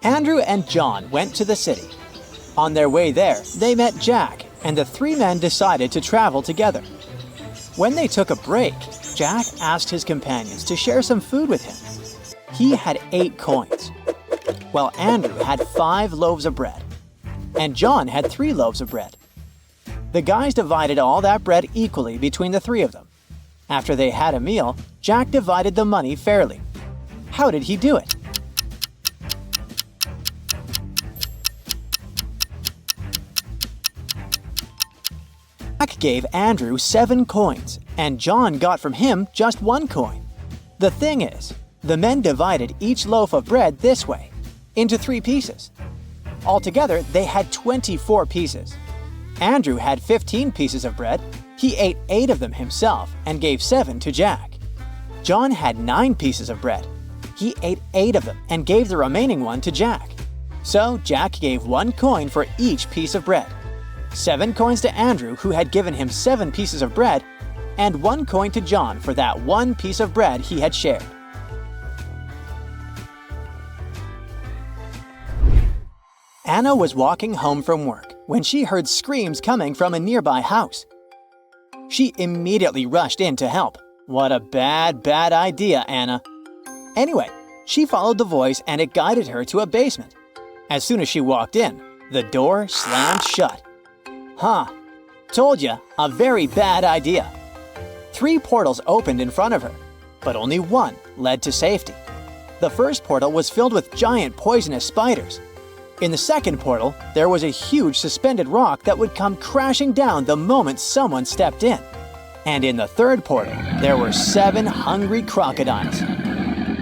Andrew and John went to the city. On their way there, they met Jack, and the three men decided to travel together. When they took a break, Jack asked his companions to share some food with him. He had 8 coins, while Andrew had 5 loaves of bread, and John had 3 loaves of bread. The guys divided all that bread equally between the 3 of them. After they had a meal, Jack divided the money fairly. How did he do it? Jack gave Andrew 7 coins, and John got from him just 1 coin. The thing is, the men divided each loaf of bread this way, into 3 pieces. Altogether, they had 24 pieces. Andrew had 15 pieces of bread. He ate 8 of them himself and gave 7 to Jack. John had 9 pieces of bread. He ate 8 of them and gave the remaining one to Jack. So Jack gave 1 coin for each piece of bread. 7 coins to Andrew, who had given him 7 pieces of bread, and 1 coin to John for that 1 piece of bread he had shared. Anna was walking home from work when she heard screams coming from a nearby house. She immediately rushed in to help. What a bad idea, Anna. Anyway, she followed the voice and it guided her to a basement. As soon as she walked in, the door slammed shut. Huh, told ya, a very bad idea. 3 portals opened in front of her, but only one led to safety. The first portal was filled with giant poisonous spiders. In the second portal, there was a huge suspended rock that would come crashing down the moment someone stepped in. And in the third portal, there were 7 hungry crocodiles.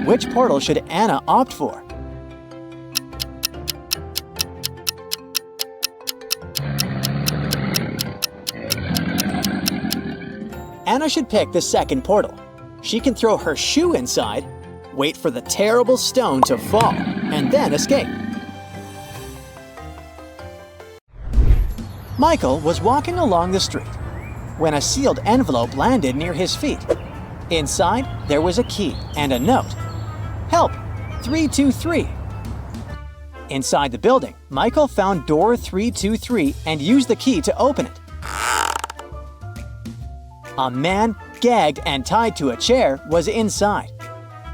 Which portal should Anna opt for? Anna should pick the second portal. She can throw her shoe inside, wait for the terrible stone to fall, and then escape. Michael was walking along the street when a sealed envelope landed near his feet. Inside, there was a key and a note. Help! 323. Inside the building, Michael found door 323 and used the key to open it. A man, gagged and tied to a chair, was inside.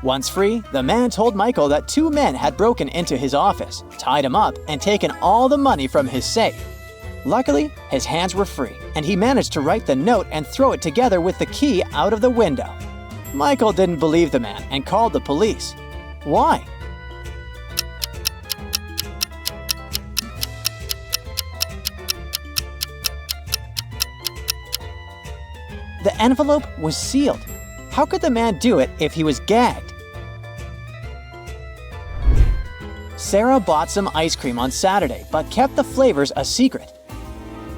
Once free, the man told Michael that 2 men had broken into his office, tied him up, and taken all the money from his safe. Luckily, his hands were free, and he managed to write the note and throw it together with the key out of the window. Michael didn't believe the man and called the police. Why? The envelope was sealed. How could the man do it if he was gagged? Sarah bought some ice cream on Saturday but kept the flavors a secret.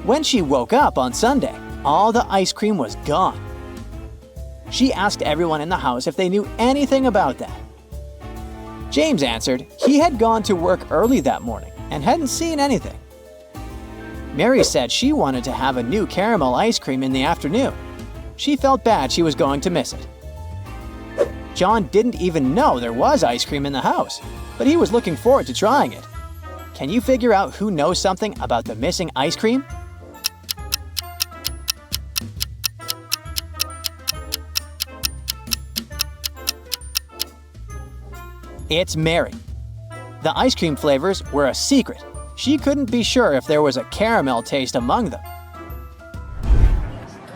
When she woke up on Sunday, all the ice cream was gone. She asked everyone in the house if they knew anything about that. James answered he had gone to work early that morning and hadn't seen anything. Mary said she wanted to have a new caramel ice cream in the afternoon. She felt bad she was going to miss it. John didn't even know there was ice cream in the house, but he was looking forward to trying it. Can you figure out who knows something about the missing ice cream? It's Mary. The ice cream flavors were a secret. She couldn't be sure if there was a caramel taste among them.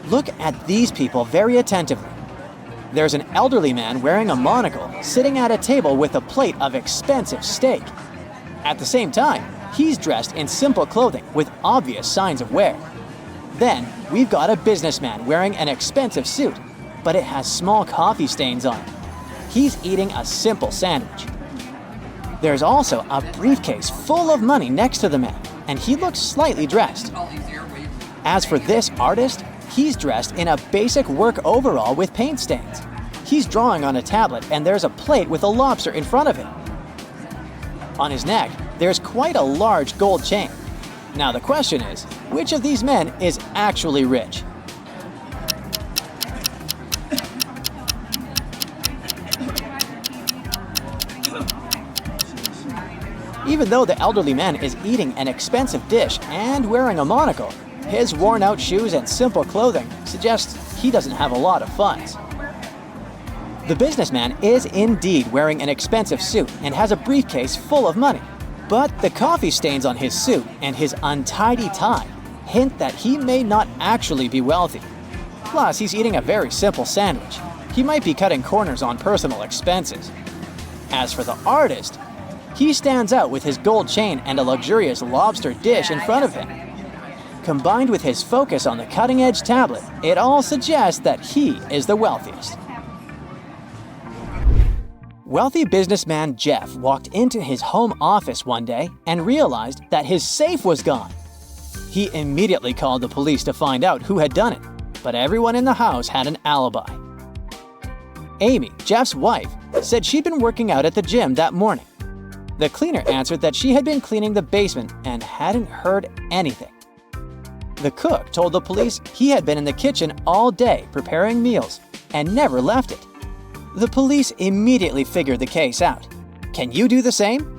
Look at these people very attentively. There's an elderly man wearing a monocle sitting at a table with a plate of expensive steak. At the same time, he's dressed in simple clothing with obvious signs of wear. Then, we've got a businessman wearing an expensive suit, but it has small coffee stains on it. He's eating a simple sandwich. There's also a briefcase full of money next to the man, and he looks slightly dressed. As for this artist, he's dressed in a basic work overall with paint stains. He's drawing on a tablet, and there's a plate with a lobster in front of him. On his neck, there's quite a large gold chain. Now the question is, which of these men is actually rich? Even though the elderly man is eating an expensive dish and wearing a monocle, his worn-out shoes and simple clothing suggest he doesn't have a lot of funds. The businessman is indeed wearing an expensive suit and has a briefcase full of money. But the coffee stains on his suit and his untidy tie hint that he may not actually be wealthy. Plus, he's eating a very simple sandwich. He might be cutting corners on personal expenses. As for the artist, he stands out with his gold chain and a luxurious lobster dish in front of him. Combined with his focus on the cutting-edge tablet, it all suggests that he is the wealthiest. Wealthy businessman Jeff walked into his home office one day and realized that his safe was gone. He immediately called the police to find out who had done it, but everyone in the house had an alibi. Amy, Jeff's wife, said she'd been working out at the gym that morning. The cleaner answered that she had been cleaning the basement and hadn't heard anything. The cook told the police he had been in the kitchen all day preparing meals and never left it. The police immediately figured the case out. Can you do the same?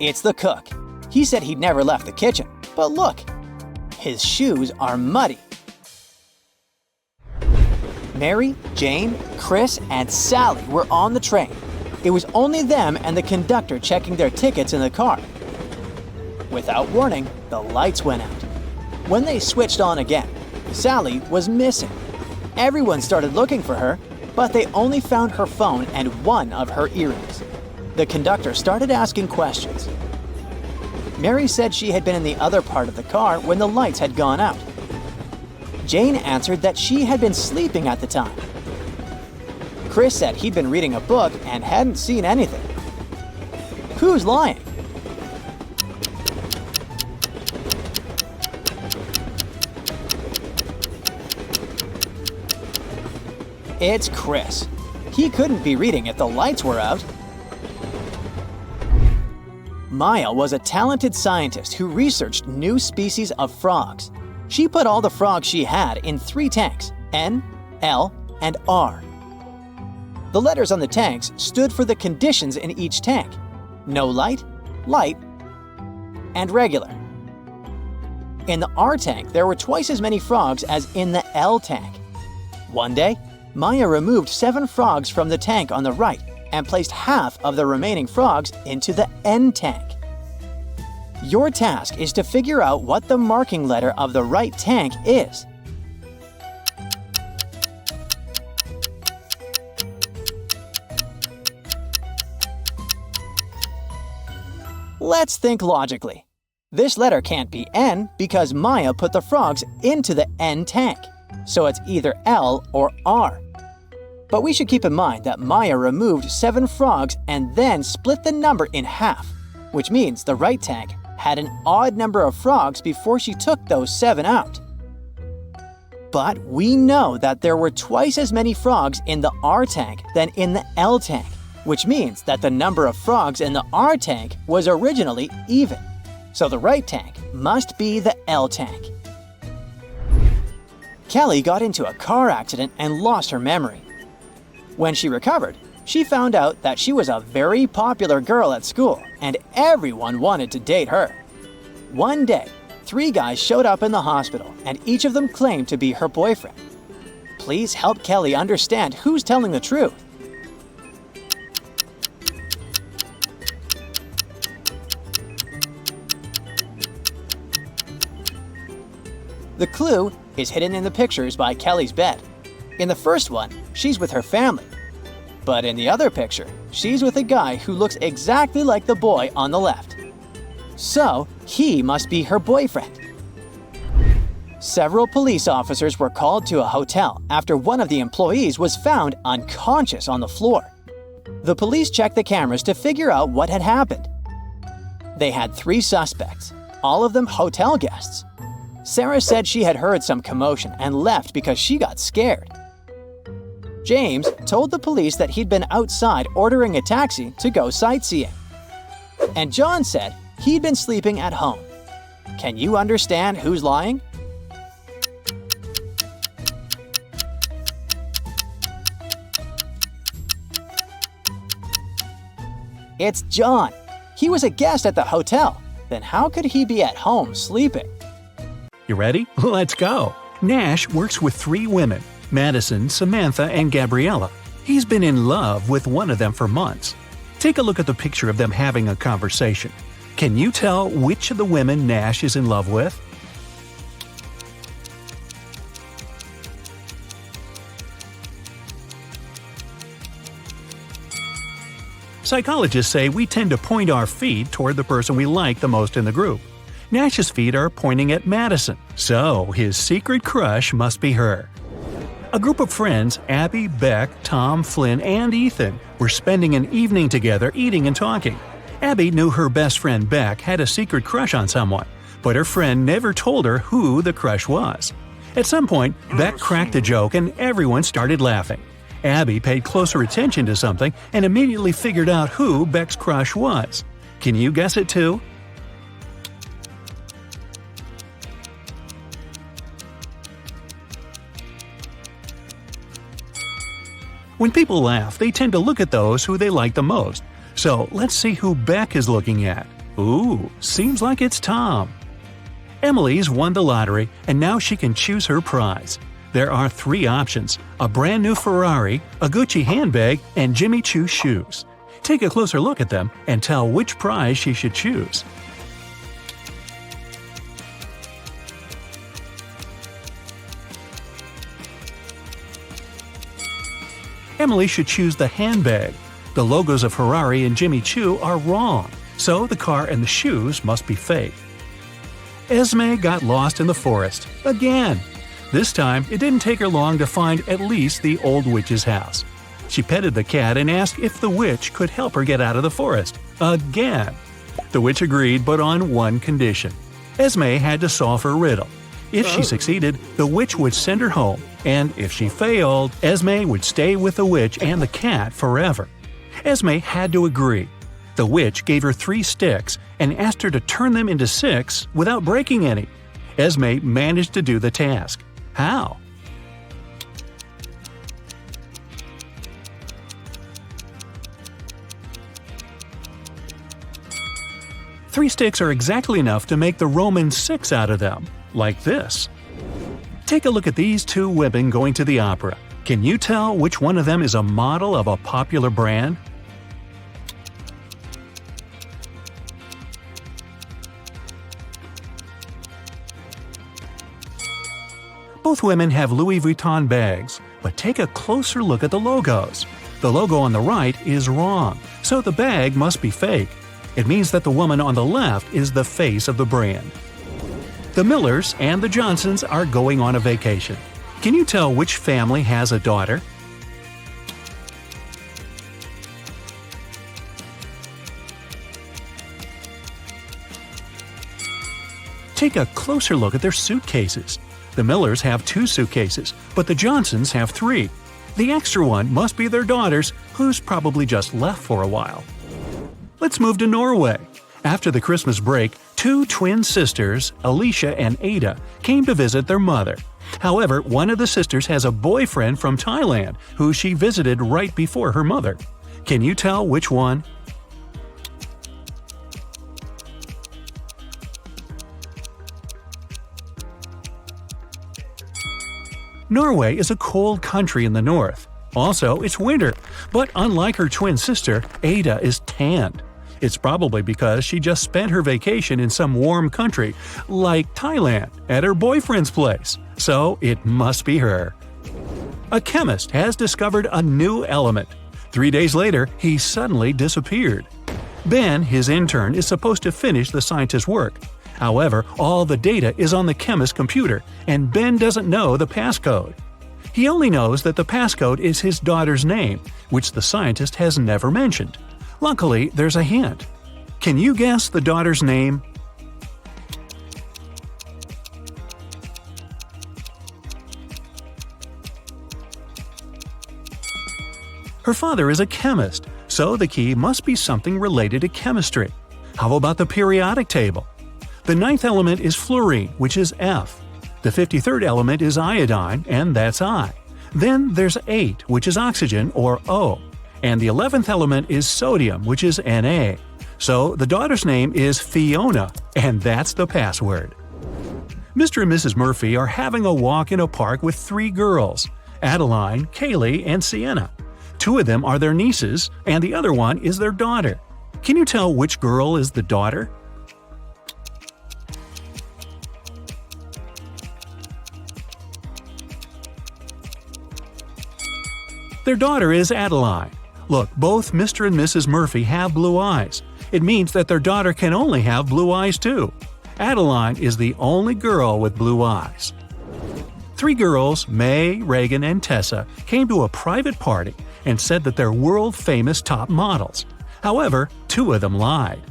It's the cook. He said he'd never left the kitchen, but look, his shoes are muddy. Mary, Jane, Chris, and Sally were on the train. It was only them and the conductor checking their tickets in the car. Without warning, the lights went out. When they switched on again, Sally was missing. Everyone started looking for her, but they only found her phone and one of her earrings. The conductor started asking questions. Mary said she had been in the other part of the car when the lights had gone out. Jane answered that she had been sleeping at the time. Chris said he'd been reading a book and hadn't seen anything. Who's lying? It's Chris. He couldn't be reading if the lights were out. Maya was a talented scientist who researched new species of frogs. She put all the frogs she had in 3 tanks, N, L, and R. The letters on the tanks stood for the conditions in each tank: no light, light, and regular. In the R tank, there were twice as many frogs as in the L tank. One day, Maya removed 7 frogs from the tank on the right and placed half of the remaining frogs into the N tank. Your task is to figure out what the marking letter of the right tank is. Let's think logically. This letter can't be N because Maya put the frogs into the N tank, so it's either L or R. But we should keep in mind that Maya removed 7 frogs and then split the number in half, which means the right tank had an odd number of frogs before she took those 7 out. But we know that there were twice as many frogs in the R tank than in the L tank, which means that the number of frogs in the R tank was originally even. So the right tank must be the L tank. Kelly got into a car accident and lost her memory. When she recovered, she found out that she was a very popular girl at school and everyone wanted to date her. One day, 3 guys showed up in the hospital and each of them claimed to be her boyfriend. Please help Kelly understand who's telling the truth. The clue is hidden in the pictures by Kelly's bed. In the first one, she's with her family. But in the other picture, she's with a guy who looks exactly like the boy on the left. So, he must be her boyfriend. Several police officers were called to a hotel after one of the employees was found unconscious on the floor. The police checked the cameras to figure out what had happened. They had 3 suspects, all of them hotel guests. Sarah said she had heard some commotion and left because she got scared. James told the police that he'd been outside ordering a taxi to go sightseeing. And John said he'd been sleeping at home. Can you understand who's lying? It's John. He was a guest at the hotel. Then how could he be at home sleeping? You ready? Let's go! Nash works with 3 women, Madison, Samantha, and Gabriella. He's been in love with one of them for months. Take a look at the picture of them having a conversation. Can you tell which of the women Nash is in love with? Psychologists say we tend to point our feet toward the person we like the most in the group. Nash's feet are pointing at Madison, so his secret crush must be her. A group of friends, Abby, Beck, Tom, Flynn, and Ethan, were spending an evening together eating and talking. Abby knew her best friend Beck had a secret crush on someone, but her friend never told her who the crush was. At some point, Beck cracked a joke and everyone started laughing. Abby paid closer attention to something and immediately figured out who Beck's crush was. Can you guess it too? When people laugh, they tend to look at those who they like the most. So let's see who Beck is looking at. Ooh, seems like it's Tom. Emily's won the lottery and now she can choose her prize. There are 3 options: a brand new Ferrari, a Gucci handbag, and Jimmy Choo shoes. Take a closer look at them and tell which prize she should choose. Emily should choose the handbag. The logos of Ferrari and Jimmy Choo are wrong, so the car and the shoes must be fake. Esme got lost in the forest again. This time, it didn't take her long to find at least the old witch's house. She petted the cat and asked if the witch could help her get out of the forest. Again! The witch agreed, but on one condition. Esme had to solve her riddle. If she succeeded, the witch would send her home, and if she failed, Esme would stay with the witch and the cat forever. Esme had to agree. The witch gave her 3 sticks and asked her to turn them into 6 without breaking any. Esme managed to do the task. How? Three sticks are exactly enough to make the Roman 6 out of them, like this. Take a look at these 2 women going to the opera. Can you tell which one of them is a model of a popular brand? Both women have Louis Vuitton bags, but take a closer look at the logos. The logo on the right is wrong, so the bag must be fake. It means that the woman on the left is the face of the brand. The Millers and the Johnsons are going on a vacation. Can you tell which family has a daughter? Take a closer look at their suitcases. The Millers have 2 suitcases, but the Johnsons have 3. The extra one must be their daughter's, who's probably just left for a while. Let's move to Norway. After the Christmas break, 2 twin sisters, Alicia and Ada, came to visit their mother. However, one of the sisters has a boyfriend from Thailand who she visited right before her mother. Can you tell which one? Norway is a cold country in the north. Also, it's winter, but unlike her twin sister, Ada is tanned. It's probably because she just spent her vacation in some warm country, like Thailand, at her boyfriend's place. So it must be her. A chemist has discovered a new element. 3 days later, he suddenly disappeared. Ben, his intern, is supposed to finish the scientist's work. However, all the data is on the chemist's computer, and Ben doesn't know the passcode. He only knows that the passcode is his daughter's name, which the scientist has never mentioned. Luckily, there's a hint. Can you guess the daughter's name? Her father is a chemist, so the key must be something related to chemistry. How about the periodic table? The 9th element is fluorine, which is F. The 53rd element is iodine, and that's I. Then there's 8, which is oxygen, or O. and the 11th element is sodium, which is Na. So the daughter's name is Fiona, and that's the password. Mr. and Mrs. Murphy are having a walk in a park with 3 girls: Adeline, Kaylee, and Sienna. 2 of them are their nieces, and the other one is their daughter. Can you tell which girl is the daughter? Their daughter is Adeline. Look, both Mr. and Mrs. Murphy have blue eyes. It means that their daughter can only have blue eyes too. Adeline is the only girl with blue eyes. 3 girls, May, Reagan, and Tessa, came to a private party and said that they're world-famous top models. However, 2 of them lied.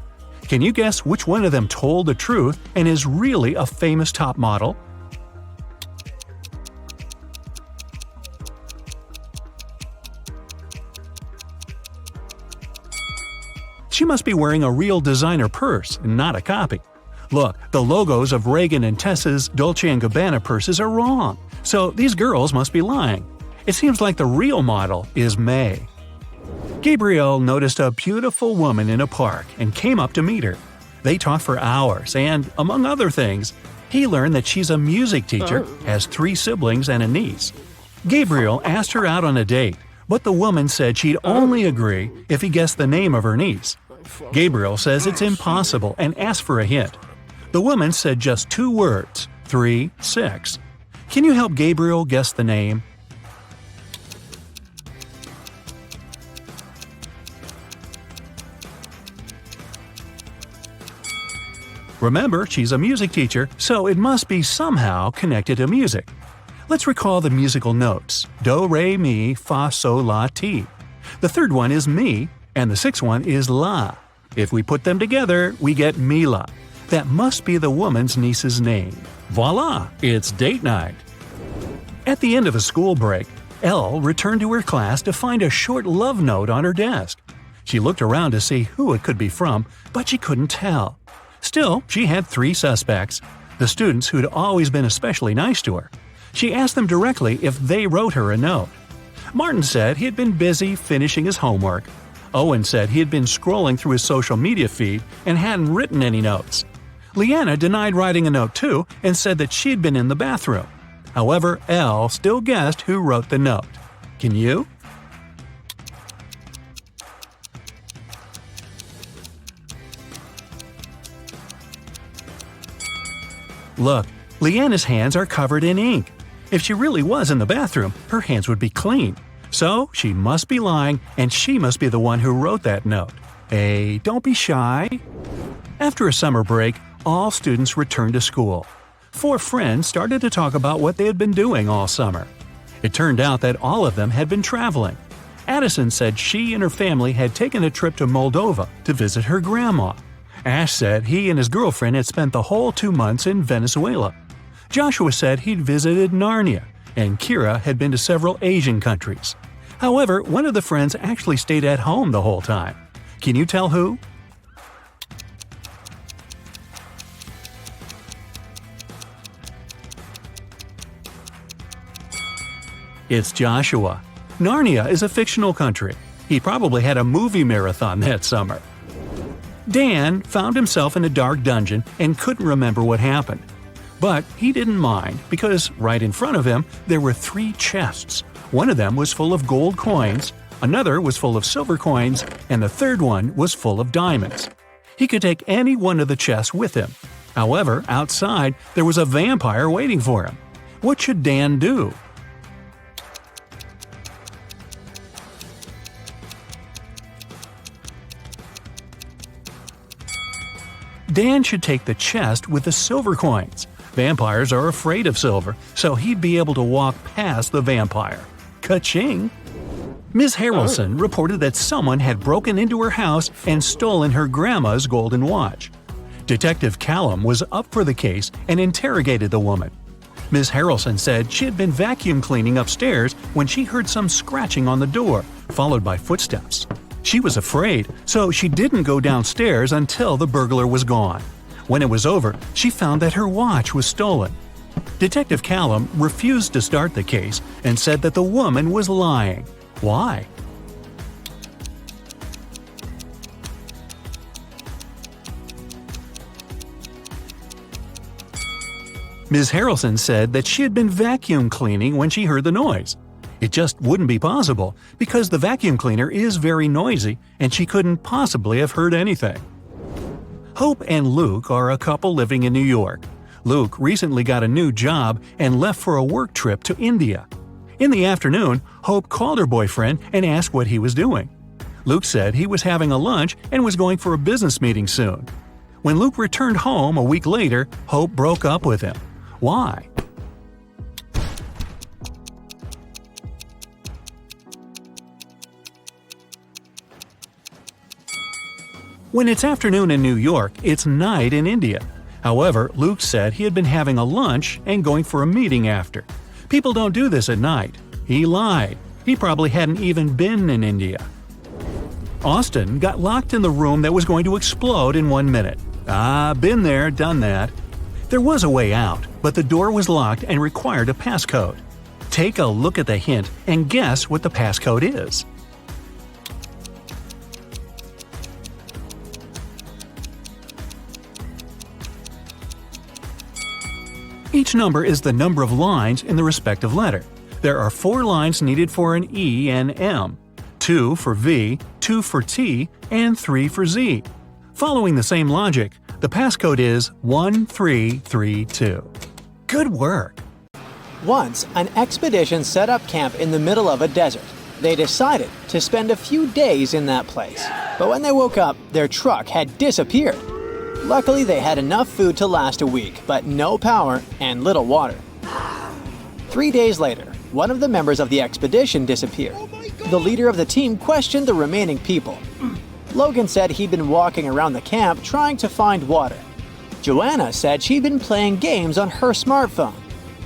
Can you guess which one of them told the truth and is really a famous top model? She must be wearing a real designer purse and not a copy. Look, the logos of Reagan and Tessa's Dolce & Gabbana purses are wrong, so these girls must be lying. It seems like the real model is May. Gabriel noticed a beautiful woman in a park and came up to meet her. They talked for hours and, among other things, he learned that she's a music teacher, has 3 siblings and a niece. Gabriel asked her out on a date, but the woman said she'd only agree if he guessed the name of her niece. Gabriel says it's impossible and asked for a hint. The woman said just 2 words, 3, 6. Can you help Gabriel guess the name? Remember, she's a music teacher, so it must be somehow connected to music. Let's recall the musical notes: do, re, mi, fa, sol, la, ti. The third one is mi, and the 6th one is la. If we put them together, we get Mila. That must be the woman's niece's name. Voila! It's date night. At the end of a school break, Elle returned to her class to find a short love note on her desk. She looked around to see who it could be from, but she couldn't tell. Still, she had 3 suspects: the students who'd always been especially nice to her. She asked them directly if they wrote her a note. Martin said he had been busy finishing his homework. Owen said he had been scrolling through his social media feed and hadn't written any notes. Leanna denied writing a note too and said that she'd been in the bathroom. However, Elle still guessed who wrote the note. Can you? Look, Leanna's hands are covered in ink. If she really was in the bathroom, her hands would be clean. So she must be lying, and she must be the one who wrote that note. Hey, don't be shy. After a summer break, all students returned to school. 4 friends started to talk about what they had been doing all summer. It turned out that all of them had been traveling. Addison said she and her family had taken a trip to Moldova to visit her grandma. Ash said he and his girlfriend had spent the whole 2 months in Venezuela. Joshua said he'd visited Narnia, and Kira had been to several Asian countries. However, one of the friends actually stayed at home the whole time. Can you tell who? It's Joshua. Narnia is a fictional country. He probably had a movie marathon that summer. Dan found himself in a dark dungeon and couldn't remember what happened. But he didn't mind because right in front of him there were 3 chests. One of them was full of gold coins, another was full of silver coins, and the third one was full of diamonds. He could take any one of the chests with him. However, outside there was a vampire waiting for him. What should Dan do? Dan should take the chest with the silver coins. Vampires are afraid of silver, so he'd be able to walk past the vampire. Ka-ching! Ms. Harrelson reported that someone had broken into her house and stolen her grandma's golden watch. Detective Callum was up for the case and interrogated the woman. Ms. Harrelson said she had been vacuum cleaning upstairs when she heard some scratching on the door, followed by footsteps. She was afraid, so she didn't go downstairs until the burglar was gone. When it was over, she found that her watch was stolen. Detective Callum refused to start the case and said that the woman was lying. Why? Ms. Harrelson said that she had been vacuum cleaning when she heard the noise. It just wouldn't be possible because the vacuum cleaner is very noisy and she couldn't possibly have heard anything. Hope and Luke are a couple living in New York. Luke recently got a new job and left for a work trip to India. In the afternoon, Hope called her boyfriend and asked what he was doing. Luke said he was having a lunch and was going for a business meeting soon. When Luke returned home a week later, Hope broke up with him. Why? When it's afternoon in New York, it's night in India. However, Luke said he had been having a lunch and going for a meeting after. People don't do this at night. He lied. He probably hadn't even been in India. Austin got locked in the room that was going to explode in 1 minute. Been there, done that. There was a way out, but the door was locked and required a passcode. Take a look at the hint and guess what the passcode is. Each number is the number of lines in the respective letter. There are 4 lines needed for an E and M, 2 for V, 2 for T, and 3 for Z. Following the same logic, the passcode is 1332. Good work! Once, an expedition set up camp in the middle of a desert. They decided to spend a few days in that place. But when they woke up, their truck had disappeared. Luckily, they had enough food to last a week, but no power and little water. 3 days later, one of the members of the expedition disappeared. The leader of the team questioned the remaining people. Logan said he'd been walking around the camp trying to find water. Joanna said she'd been playing games on her smartphone.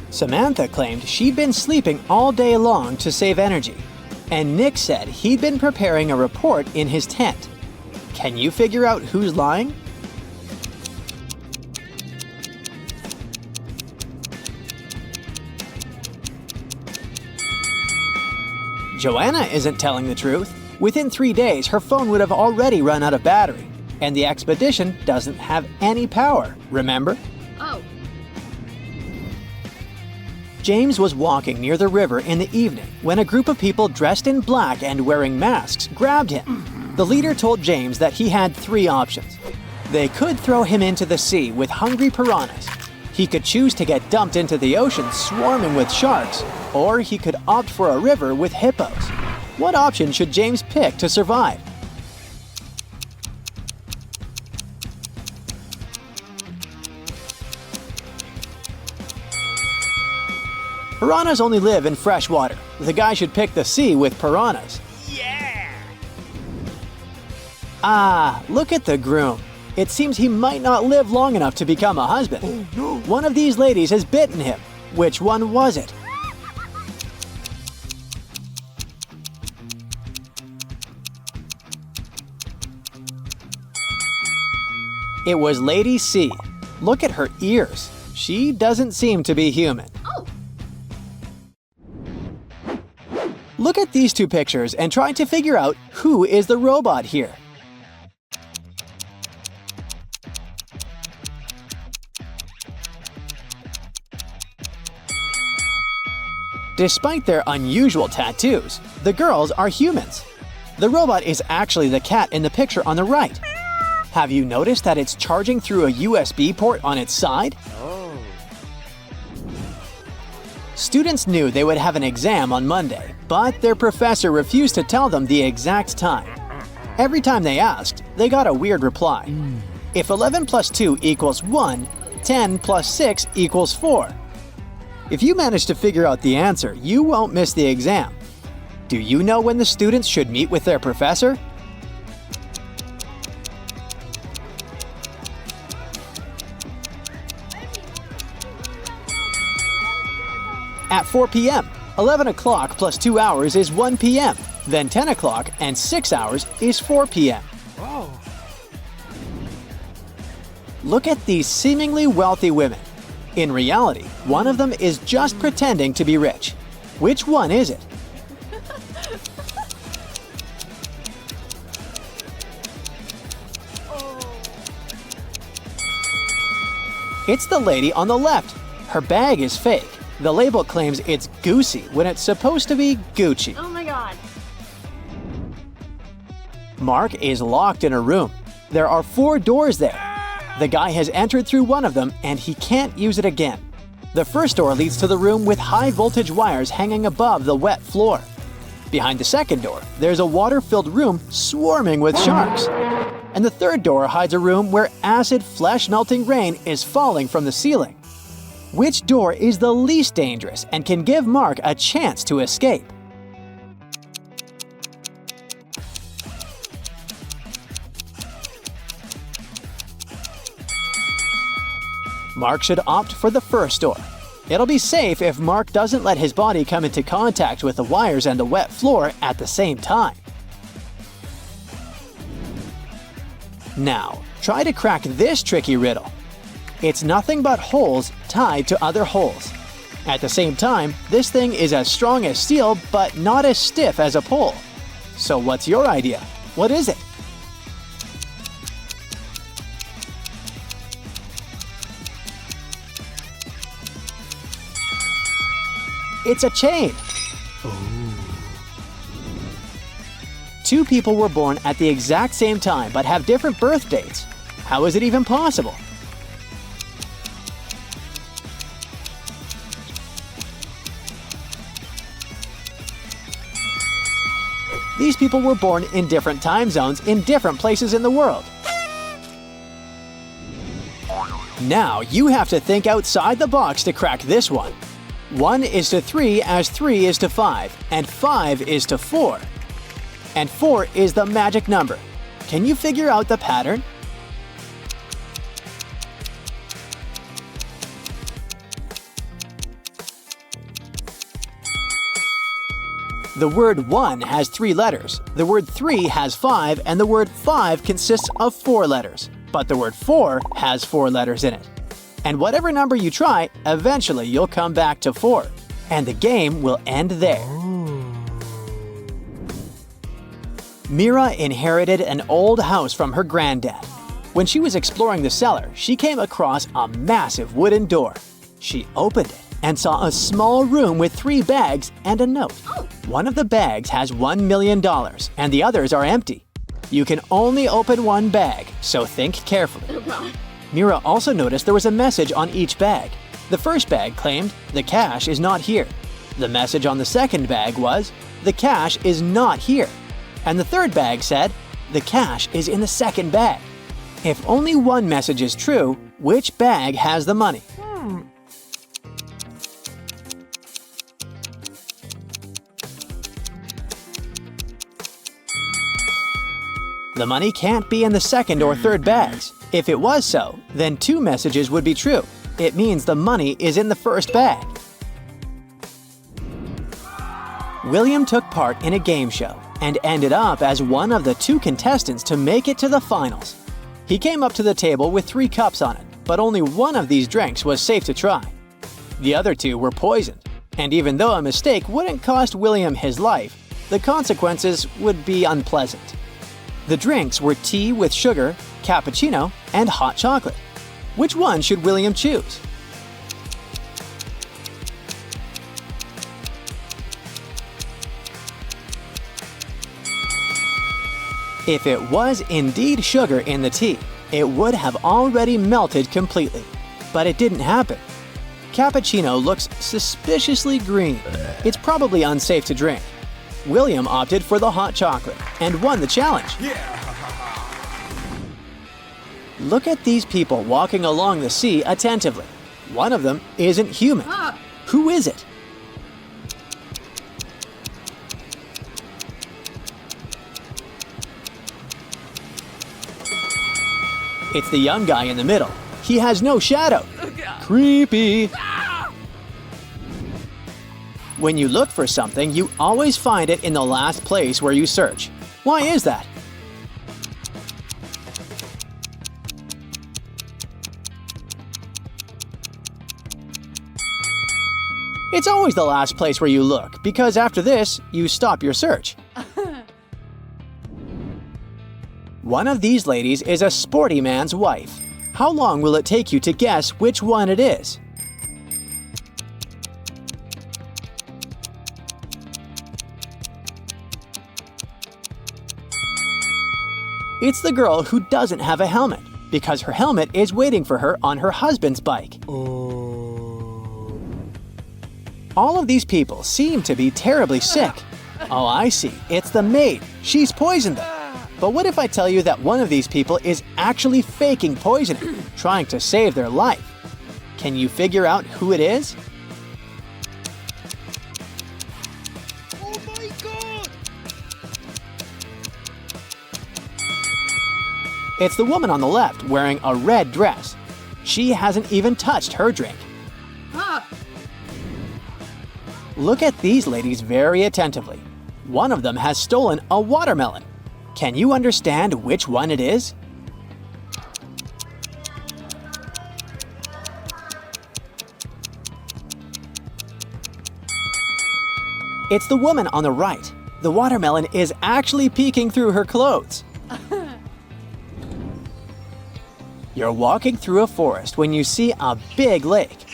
Samantha claimed she'd been sleeping all day long to save energy. And Nick said he'd been preparing a report in his tent. Can you figure out who's lying? Joanna isn't telling the truth. Within 3 days, her phone would have already run out of battery. And the expedition doesn't have any power, remember? Oh. James was walking near the river in the evening when a group of people dressed in black and wearing masks grabbed him. The leader told James that he had 3 options. They could throw him into the sea with hungry piranhas. He could choose to get dumped into the ocean swarming with sharks, or he could opt for a river with hippos. What option should James pick to survive? Piranhas only live in fresh water. The guy should pick the sea with piranhas. Yeah! Look at the groom. It seems he might not live long enough to become a husband. Oh, no. One of these ladies has bitten him. Which one was it? It was Lady C. Look at her ears. She doesn't seem to be human. Oh. Look at these 2 pictures and try to figure out who is the robot here. Despite their unusual tattoos, the girls are humans. The robot is actually the cat in the picture on the right. Have you noticed that it's charging through a USB port on its side? Oh. Students knew they would have an exam on Monday, but their professor refused to tell them the exact time. Every time they asked, they got a weird reply. If 11 plus 2 equals 1, 10 plus 6 equals 4. If you manage to figure out the answer, you won't miss the exam. Do you know when the students should meet with their professor? At 4 p.m. 11 o'clock plus 2 hours is 1 p.m. Then 10 o'clock and 6 hours is 4 p.m. Oh. Look at these seemingly wealthy women. In reality, one of them is just pretending to be rich. Which one is it? It's the lady on the left. Her bag is fake. The label claims it's Goosey when it's supposed to be Gucci. Oh my god. Mark is locked in a room. There are 4 doors there. The guy has entered through one of them and he can't use it again. The first door leads to the room with high voltage wires hanging above the wet floor. Behind the second door, there's a water-filled room swarming with sharks. And the third door hides a room where acid flesh-melting rain is falling from the ceiling. Which door is the least dangerous and can give Mark a chance to escape? Mark should opt for the first door. It'll be safe if Mark doesn't let his body come into contact with the wires and the wet floor at the same time. Now, try to crack this tricky riddle. It's nothing but holes tied to other holes. At the same time, this thing is as strong as steel but not as stiff as a pole. So what's your idea? What is it? It's a chain. Two people were born at the exact same time but have different birth dates. How is it even possible? These people were born in different time zones in different places in the world. Now you have to think outside the box to crack this one. 1 is to 3 as 3 is to 5, and 5 is to 4. And 4 is the magic number. Can you figure out the pattern? The word 1 has 3 letters, the word 3 has 5, and the word 5 consists of 4 letters. But the word 4 has 4 letters in it. And whatever number you try, eventually you'll come back to 4. And the game will end there. Mira inherited an old house from her granddad. When she was exploring the cellar, she came across a massive wooden door. She opened it and saw a small room with 3 bags and a note. One of the bags has $1 million and the others are empty. You can only open one bag, so think carefully. Mira also noticed there was a message on each bag. The first bag claimed, "The cash is not here." The message on the second bag was, "The cash is not here." And the third bag said, "The cash is in the second bag." If only one message is true, which bag has the money? The money can't be in the second or third bags. If it was so, then 2 messages would be true. It means the money is in the first bag. William took part in a game show and ended up as one of the 2 contestants to make it to the finals. He came up to the table with 3 cups on it, but only one of these drinks was safe to try. The other 2 were poisoned, and even though a mistake wouldn't cost William his life, the consequences would be unpleasant. The drinks were tea with sugar, cappuccino, and hot chocolate. Which one should William choose? If it was indeed sugar in the tea, it would have already melted completely. But it didn't happen. Cappuccino looks suspiciously green. It's probably unsafe to drink. William opted for the hot chocolate and won the challenge. Look at these people walking along the sea attentively. One of them isn't human. Who is it? It's the young guy in the middle. He has no shadow. Creepy. When you look for something, you always find it in the last place where you search. Why is that? It's always the last place where you look, because after this, you stop your search. One of these ladies is a sporty man's wife. How long will it take you to guess which one it is? It's the girl who doesn't have a helmet, because her helmet is waiting for her on her husband's bike. All of these people seem to be terribly sick. Oh, I see. It's the maid. She's poisoned them. But what if I tell you that one of these people is actually faking poisoning, trying to save their life? Can you figure out who it is? Oh my god! It's the woman on the left wearing a red dress. She hasn't even touched her drink. Look at these ladies very attentively. One of them has stolen a watermelon. Can you understand which one it is? It's the woman on the right. The watermelon is actually peeking through her clothes. You're walking through a forest when you see a big lake.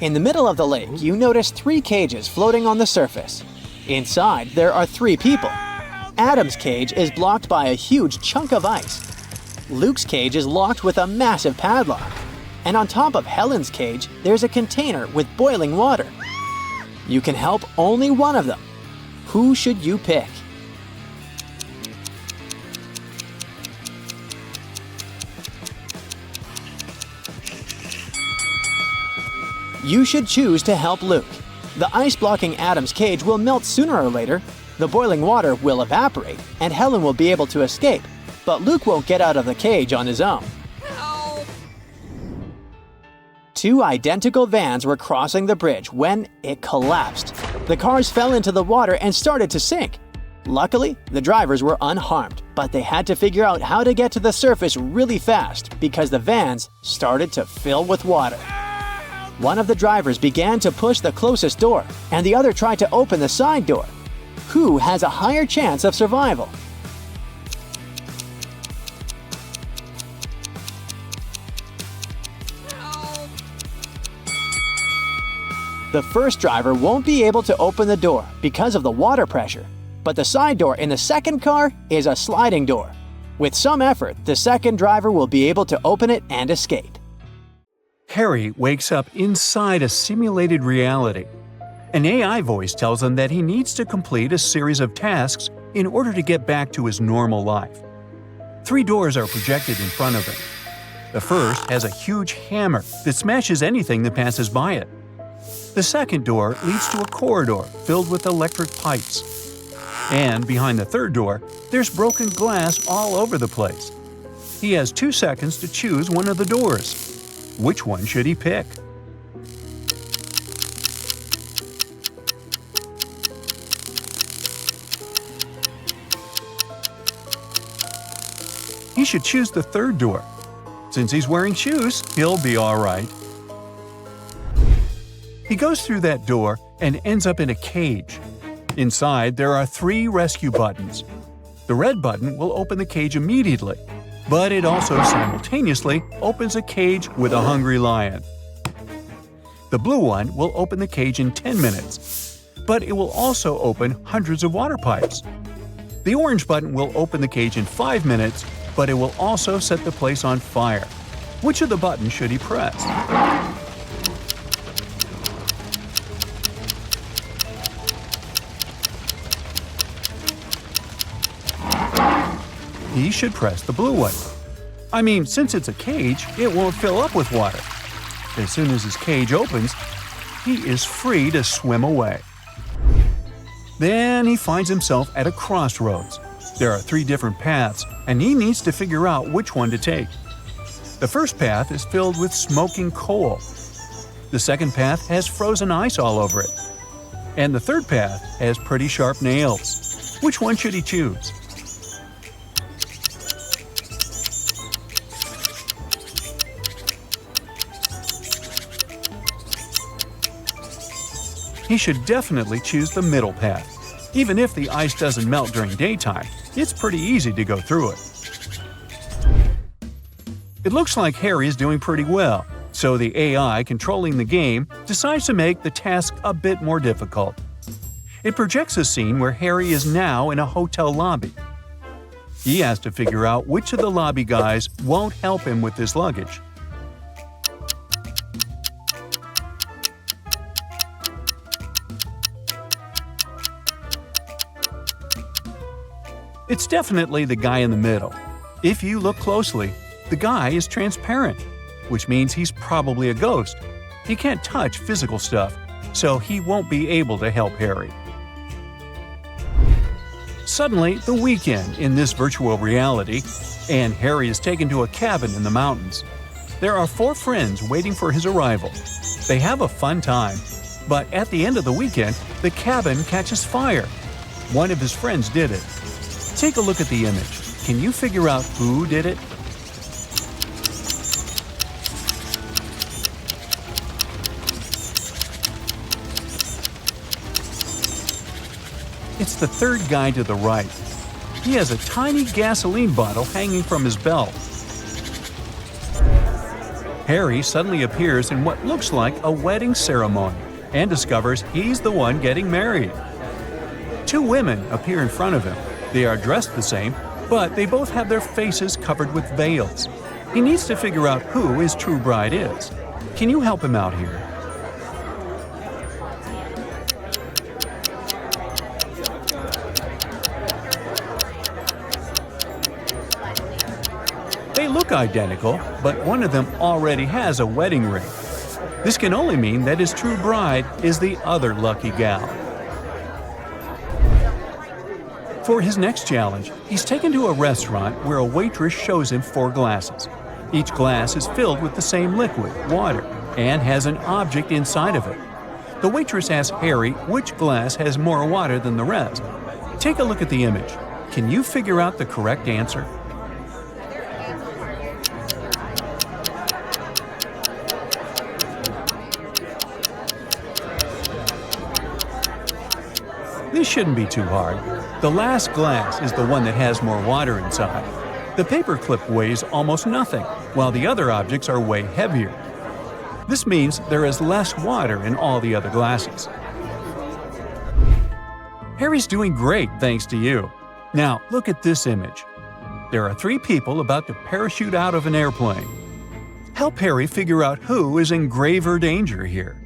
In the middle of the lake, you notice 3 cages floating on the surface. Inside, there are 3 people. Adam's cage is blocked by a huge chunk of ice. Luke's cage is locked with a massive padlock. And on top of Helen's cage, there's a container with boiling water. You can help only one of them. Who should you pick? You should choose to help Luke. The ice blocking Adam's cage will melt sooner or later, the boiling water will evaporate, and Helen will be able to escape, but Luke won't get out of the cage on his own. Help! 2 identical vans were crossing the bridge when it collapsed. The cars fell into the water and started to sink. Luckily, the drivers were unharmed, but they had to figure out how to get to the surface really fast because the vans started to fill with water. One of the drivers began to push the closest door, and the other tried to open the side door. Who has a higher chance of survival? Help! The first driver won't be able to open the door because of the water pressure, but the side door in the second car is a sliding door. With some effort, the second driver will be able to open it and escape. Harry wakes up inside a simulated reality. An AI voice tells him that he needs to complete a series of tasks in order to get back to his normal life. 3 doors are projected in front of him. The first has a huge hammer that smashes anything that passes by it. The second door leads to a corridor filled with electric pipes. And behind the third door, there's broken glass all over the place. He has 2 seconds to choose one of the doors. Which one should he pick? He should choose the third door. Since he's wearing shoes, he'll be all right. He goes through that door and ends up in a cage. Inside, there are 3 rescue buttons. The red button will open the cage immediately, but it also simultaneously opens a cage with a hungry lion. The blue one will open the cage in 10 minutes, but it will also open hundreds of water pipes. The orange button will open the cage in 5 minutes, but it will also set the place on fire. Which of the buttons should he press? He should press the blue one. I mean, since it's a cage, it won't fill up with water. As soon as his cage opens, he is free to swim away. Then he finds himself at a crossroads. There are 3 different paths, and he needs to figure out which one to take. The first path is filled with smoking coal. The second path has frozen ice all over it. And the third path has pretty sharp nails. Which one should he choose? He should definitely choose the middle path. Even if the ice doesn't melt during daytime, it's pretty easy to go through it. It looks like Harry is doing pretty well, so the AI controlling the game decides to make the task a bit more difficult. It projects a scene where Harry is now in a hotel lobby. He has to figure out which of the lobby guys won't help him with this luggage. It's definitely the guy in the middle. If you look closely, the guy is transparent, which means he's probably a ghost. He can't touch physical stuff, so he won't be able to help Harry. Suddenly, the weekend in this virtual reality, and Harry is taken to a cabin in the mountains. There are 4 friends waiting for his arrival. They have a fun time, but at the end of the weekend, the cabin catches fire. One of his friends did it. Take a look at the image. Can you figure out who did it? It's the third guy to the right. He has a tiny gasoline bottle hanging from his belt. Harry suddenly appears in what looks like a wedding ceremony and discovers he's the one getting married. 2 women appear in front of him. They are dressed the same, but they both have their faces covered with veils. He needs to figure out who his true bride is. Can you help him out here? They look identical, but one of them already has a wedding ring. This can only mean that his true bride is the other lucky gal. For his next challenge, he's taken to a restaurant where a waitress shows him 4 glasses. Each glass is filled with the same liquid, water, and has an object inside of it. The waitress asks Harry which glass has more water than the rest. Take a look at the image. Can you figure out the correct answer? This shouldn't be too hard. The last glass is the one that has more water inside. The paperclip weighs almost nothing, while the other objects are way heavier. This means there is less water in all the other glasses. Harry's doing great thanks to you. Now look at this image. There are 3 people about to parachute out of an airplane. Help Harry figure out who is in graver danger here.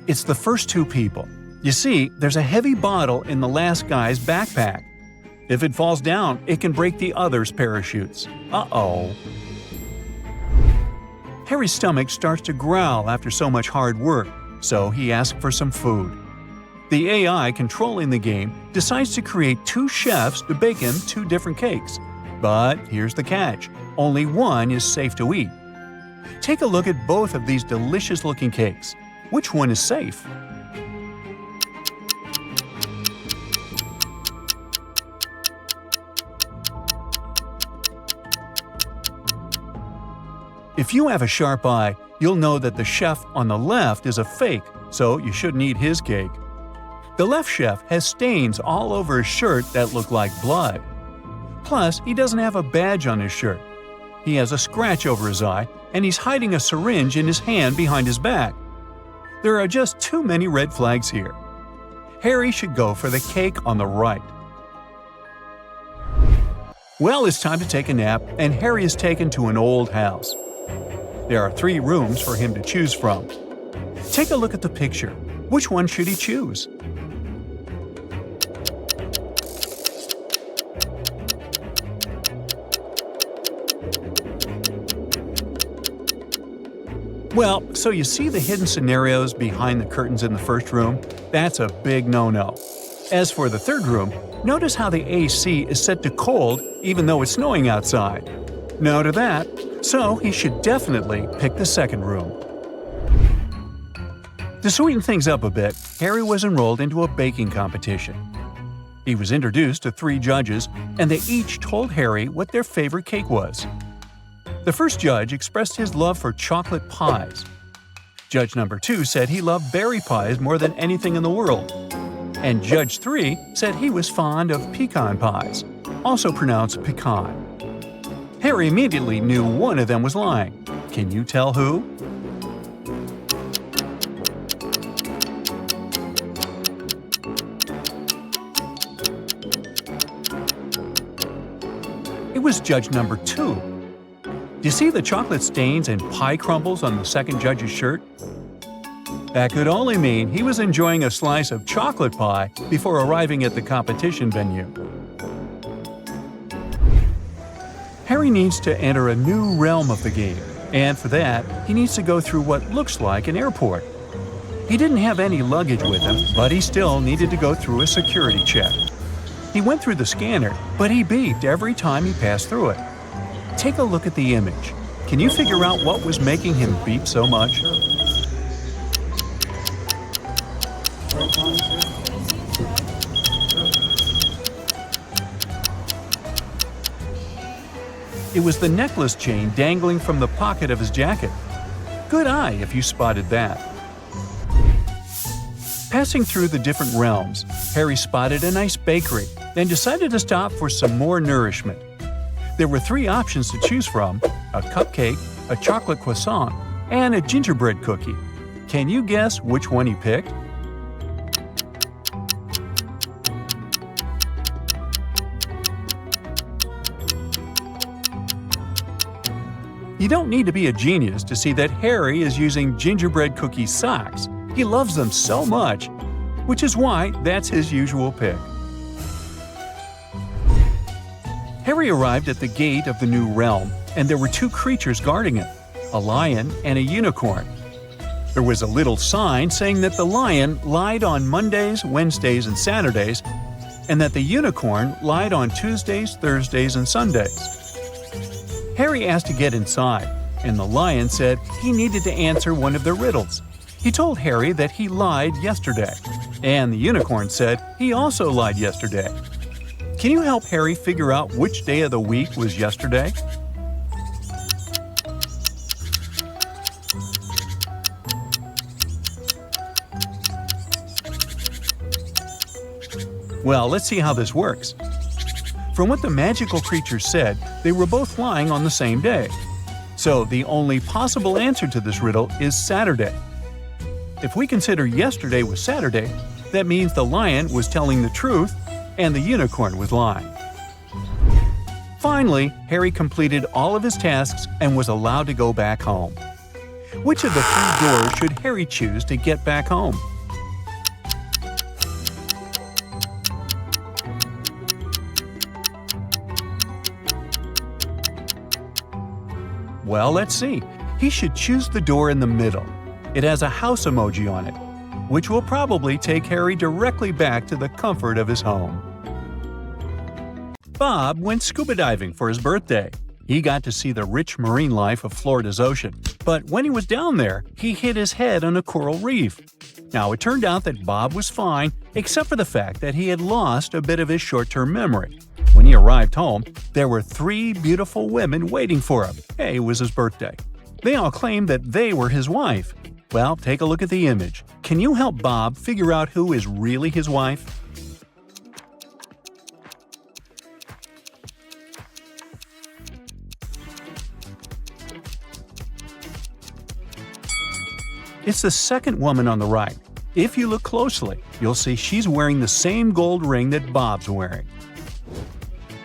It's the first 2 people. You see, there's a heavy bottle in the last guy's backpack. If it falls down, it can break the other's parachutes. Uh-oh. Harry's stomach starts to growl after so much hard work, so he asks for some food. The AI controlling the game decides to create 2 chefs to bake him 2 different cakes. But here's the catch. Only one is safe to eat. Take a look at both of these delicious-looking cakes. Which one is safe? If you have a sharp eye, you'll know that the chef on the left is a fake, so you shouldn't eat his cake. The left chef has stains all over his shirt that look like blood. Plus, he doesn't have a badge on his shirt. He has a scratch over his eye, and he's hiding a syringe in his hand behind his back. There are just too many red flags here. Harry should go for the cake on the right. Well, it's time to take a nap, and Harry is taken to an old house. There are 3 rooms for him to choose from. Take a look at the picture. Which one should he choose? Well, so you see the hidden scenarios behind the curtains in the first room? That's a big no-no. As for the third room, notice how the AC is set to cold even though it's snowing outside. No to that, so he should definitely pick the second room. To sweeten things up a bit, Harry was enrolled into a baking competition. He was introduced to 3 judges, and they each told Harry what their favorite cake was. The first judge expressed his love for chocolate pies. Judge number 2 said he loved berry pies more than anything in the world. And Judge 3 said he was fond of pecan pies, also pronounced pecan. Harry immediately knew one of them was lying. Can you tell who? Here's judge number 2. Do you see the chocolate stains and pie crumbles on the second judge's shirt? That could only mean he was enjoying a slice of chocolate pie before arriving at the competition venue. Harry needs to enter a new realm of the game, and for that, he needs to go through what looks like an airport. He didn't have any luggage with him, but he still needed to go through a security check. He went through the scanner, but he beeped every time he passed through it. Take a look at the image. Can you figure out what was making him beep so much? It was the necklace chain dangling from the pocket of his jacket. Good eye if you spotted that. Passing through the different realms, Harry spotted a nice bakery, then decided to stop for some more nourishment. There were 3 options to choose from: a cupcake, a chocolate croissant, and a gingerbread cookie. Can you guess which one he picked? You don't need to be a genius to see that Harry is using gingerbread cookie socks. He loves them so much, which is why that's his usual pick. Harry arrived at the gate of the new realm, and there were 2 creatures guarding it, a lion and a unicorn. There was a little sign saying that the lion lied on Mondays, Wednesdays, and Saturdays, and that the unicorn lied on Tuesdays, Thursdays, and Sundays. Harry asked to get inside, and the lion said he needed to answer one of the riddles. He told Harry that he lied yesterday, and the unicorn said he also lied yesterday. Can you help Harry figure out which day of the week was yesterday? Well, let's see how this works. From what the magical creatures said, they were both lying on the same day. So the only possible answer to this riddle is Saturday. If we consider yesterday was Saturday, that means the lion was telling the truth and the unicorn was lying. Finally, Harry completed all of his tasks and was allowed to go back home. Which of the 3 doors should Harry choose to get back home? Well, let's see. He should choose the door in the middle. It has a house emoji on it, which will probably take Harry directly back to the comfort of his home. Bob went scuba diving for his birthday. He got to see the rich marine life of Florida's ocean, but when he was down there, he hit his head on a coral reef. Now, it turned out that Bob was fine, except for the fact that he had lost a bit of his short-term memory. When he arrived home, there were 3 beautiful women waiting for him. Hey, it was his birthday. They all claimed that they were his wife. Well, take a look at the image. Can you help Bob figure out who is really his wife? It's the second woman on the right. If you look closely, you'll see she's wearing the same gold ring that Bob's wearing.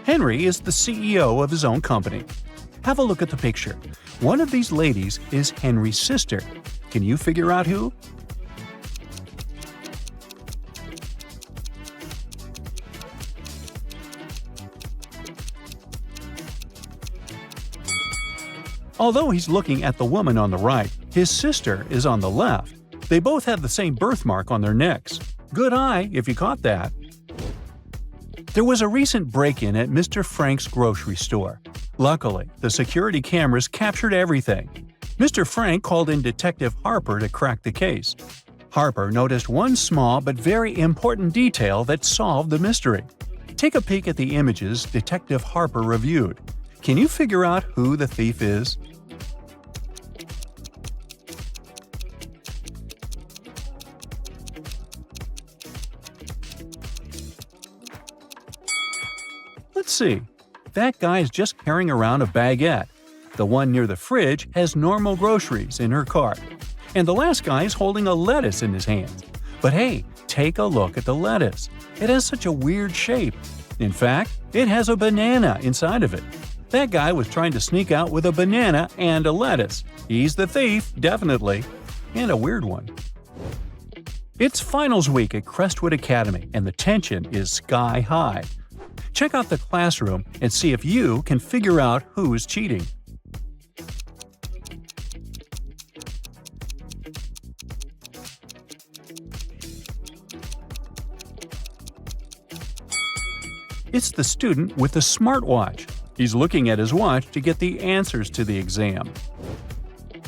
Henry is the CEO of his own company. Have a look at the picture. One of these ladies is Henry's sister. Can you figure out who? Although he's looking at the woman on the right, his sister is on the left. They both have the same birthmark on their necks. Good eye if you caught that. There was a recent break-in at Mr. Frank's grocery store. Luckily, the security cameras captured everything. Mr. Frank called in Detective Harper to crack the case. Harper noticed one small but very important detail that solved the mystery. Take a peek at the images Detective Harper reviewed. Can you figure out who the thief is? Let's see. That guy is just carrying around a baguette. The one near the fridge has normal groceries in her cart. And the last guy is holding a lettuce in his hands. But hey, take a look at the lettuce. It has such a weird shape. In fact, it has a banana inside of it. That guy was trying to sneak out with a banana and a lettuce. He's the thief, definitely. And a weird one. It's finals week at Crestwood Academy, and the tension is sky high. Check out the classroom and see if you can figure out who's cheating. It's the student with the smartwatch. He's looking at his watch to get the answers to the exam.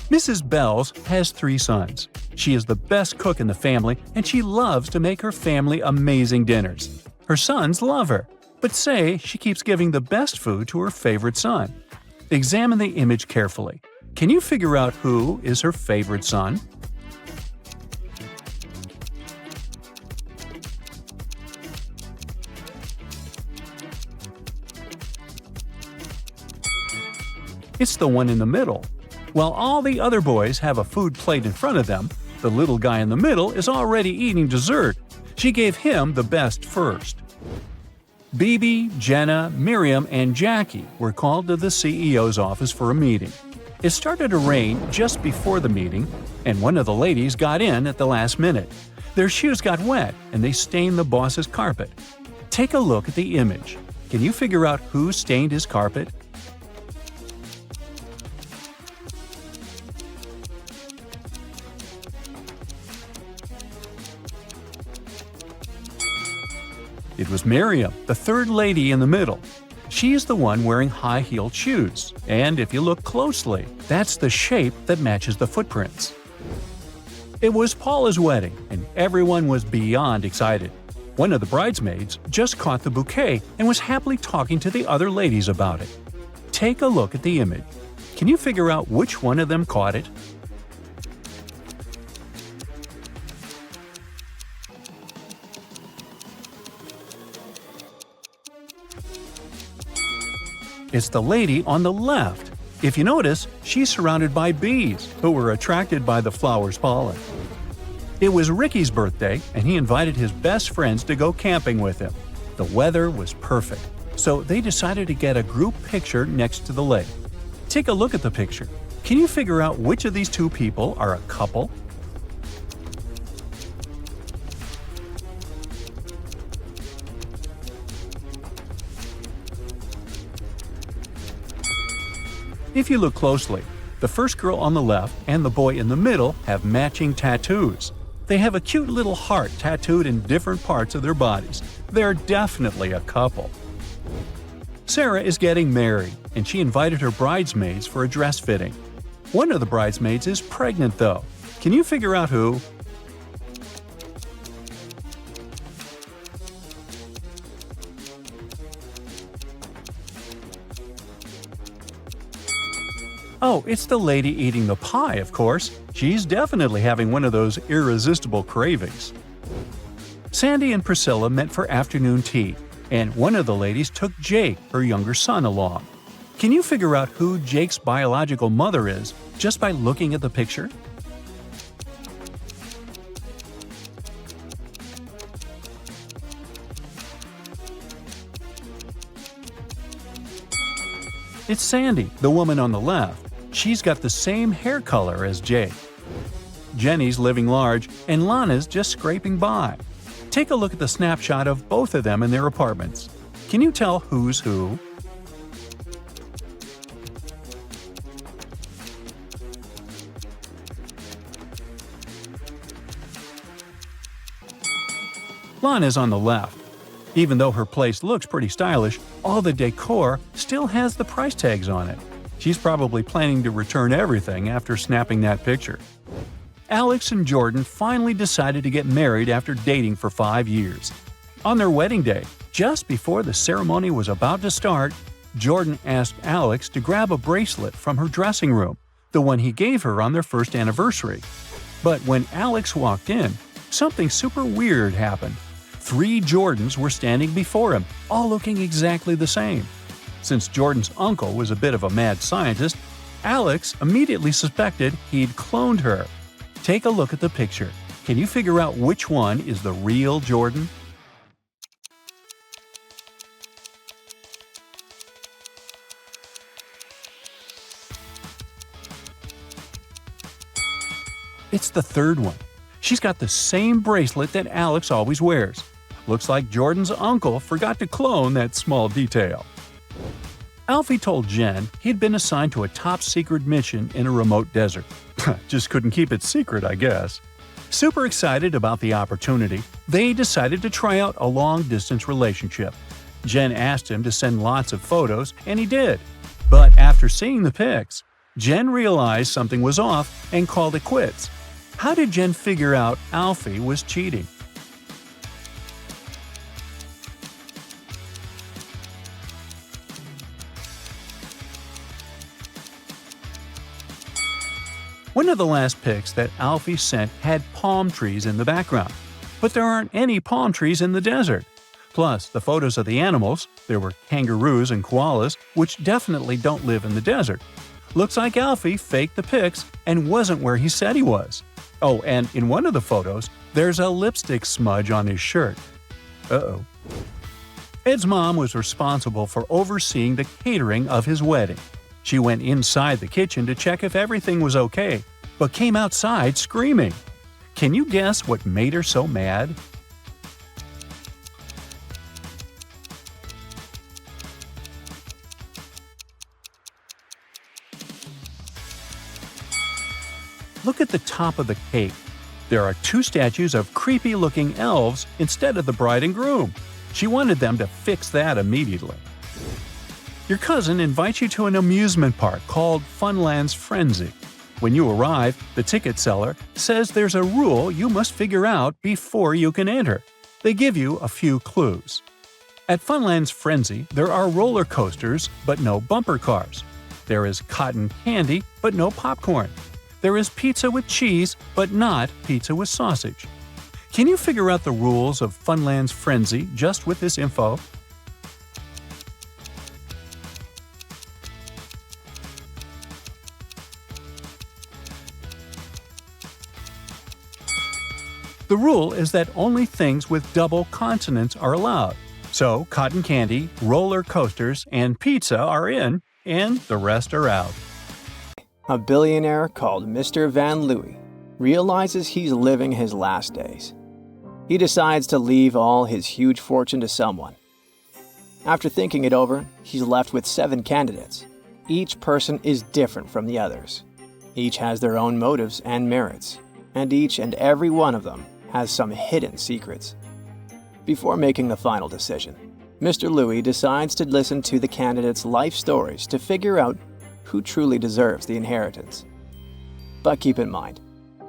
Mrs. Bells has 3 sons. She is the best cook in the family, and she loves to make her family amazing dinners. Her sons love her, but say she keeps giving the best food to her favorite son. Examine the image carefully. Can you figure out who is her favorite son? It's the one in the middle. While all the other boys have a food plate in front of them, the little guy in the middle is already eating dessert. She gave him the best first. Bibi, Jenna, Miriam, and Jackie were called to the CEO's office for a meeting. It started to rain just before the meeting, and one of the ladies got in at the last minute. Their shoes got wet, and they stained the boss's carpet. Take a look at the image. Can you figure out who stained his carpet? It was Miriam, the third lady in the middle. She is the one wearing high-heeled shoes, and if you look closely, that's the shape that matches the footprints. It was Paula's wedding, and everyone was beyond excited. One of the bridesmaids just caught the bouquet and was happily talking to the other ladies about it. Take a look at the image. Can you figure out which one of them caught it? It's the lady on the left. If you notice, she's surrounded by bees, who were attracted by the flower's pollen. It was Ricky's birthday, and he invited his best friends to go camping with him. The weather was perfect, so they decided to get a group picture next to the lake. Take a look at the picture. Can you figure out which of these two people are a couple? If you look closely, the first girl on the left and the boy in the middle have matching tattoos. They have a cute little heart tattooed in different parts of their bodies. They're definitely a couple. Sarah is getting married, and she invited her bridesmaids for a dress fitting. One of the bridesmaids is pregnant, though. Can you figure out who? Oh, it's the lady eating the pie, of course. She's definitely having one of those irresistible cravings. Sandy and Priscilla met for afternoon tea, and one of the ladies took Jake, her younger son, along. Can you figure out who Jake's biological mother is just by looking at the picture? It's Sandy, the woman on the left. She's got the same hair color as Jake. Jenny's living large, and Lana's just scraping by. Take a look at the snapshot of both of them in their apartments. Can you tell who's who? Lana's on the left. Even though her place looks pretty stylish, all the decor still has the price tags on it. She's probably planning to return everything after snapping that picture. Alex and Jordan finally decided to get married after dating for 5 years. On their wedding day, just before the ceremony was about to start, Jordan asked Alex to grab a bracelet from her dressing room, the one he gave her on their first anniversary. But when Alex walked in, something super weird happened. 3 Jordans were standing before him, all looking exactly the same. Since Jordan's uncle was a bit of a mad scientist, Alex immediately suspected he'd cloned her. Take a look at the picture. Can you figure out which one is the real Jordan? It's the third one. She's got the same bracelet that Alex always wears. Looks like Jordan's uncle forgot to clone that small detail. Alfie told Jen he'd been assigned to a top-secret mission in a remote desert. Just couldn't keep it secret, I guess. Super excited about the opportunity, they decided to try out a long-distance relationship. Jen asked him to send lots of photos, and he did. But after seeing the pics, Jen realized something was off and called it quits. How did Jen figure out Alfie was cheating? One of the last pics that Alfie sent had palm trees in the background, but there aren't any palm trees in the desert. Plus, the photos of the animals, there were kangaroos and koalas, which definitely don't live in the desert. Looks like Alfie faked the pics and wasn't where he said he was. Oh, and in one of the photos, there's a lipstick smudge on his shirt. Uh-oh. Ed's mom was responsible for overseeing the catering of his wedding. She went inside the kitchen to check if everything was okay, but came outside screaming. Can you guess what made her so mad? Look at the top of the cake. There are two statues of creepy-looking elves instead of the bride and groom. She wanted them to fix that immediately. Your cousin invites you to an amusement park called Funland's Frenzy. When you arrive, the ticket seller says there's a rule you must figure out before you can enter. They give you a few clues. At Funland's Frenzy, there are roller coasters, but no bumper cars. There is cotton candy, but no popcorn. There is pizza with cheese, but not pizza with sausage. Can you figure out the rules of Funland's Frenzy just with this info? The rule is that only things with double consonants are allowed. So, cotton candy, roller coasters, and pizza are in, and the rest are out. A billionaire called Mr. Van Louis realizes he's living his last days. He decides to leave all his huge fortune to someone. After thinking it over, he's left with 7 candidates. Each person is different from the others. Each has their own motives and merits, and each and every one of them has some hidden secrets. Before making the final decision, Mr. Louis decides to listen to the candidates' life stories to figure out who truly deserves the inheritance. But keep in mind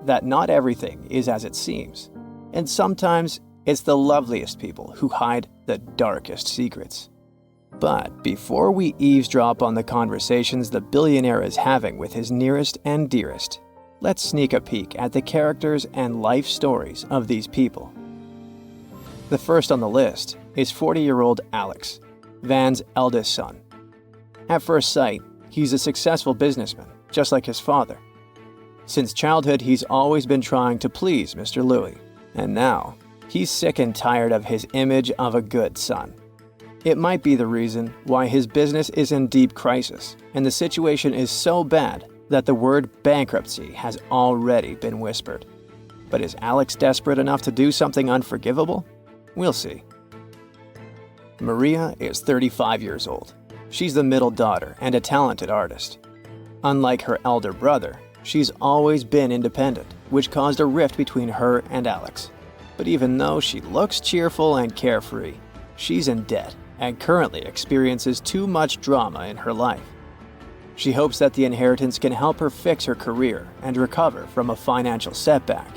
that not everything is as it seems, and sometimes it's the loveliest people who hide the darkest secrets. But before we eavesdrop on the conversations the billionaire is having with his nearest and dearest, let's sneak a peek at the characters and life stories of these people. The first on the list is 40-year-old Alex, Van's eldest son. At first sight, he's a successful businessman, just like his father. Since childhood, he's always been trying to please Mr. Louis, and now he's sick and tired of his image of a good son. It might be the reason why his business is in deep crisis, and the situation is so bad that the word bankruptcy has already been whispered. But is Alex desperate enough to do something unforgivable? We'll see. Maria is 35 years old. She's the middle daughter and a talented artist. Unlike her elder brother, she's always been independent, which caused a rift between her and Alex. But even though she looks cheerful and carefree, she's in debt and currently experiences too much drama in her life. She hopes that the inheritance can help her fix her career and recover from a financial setback.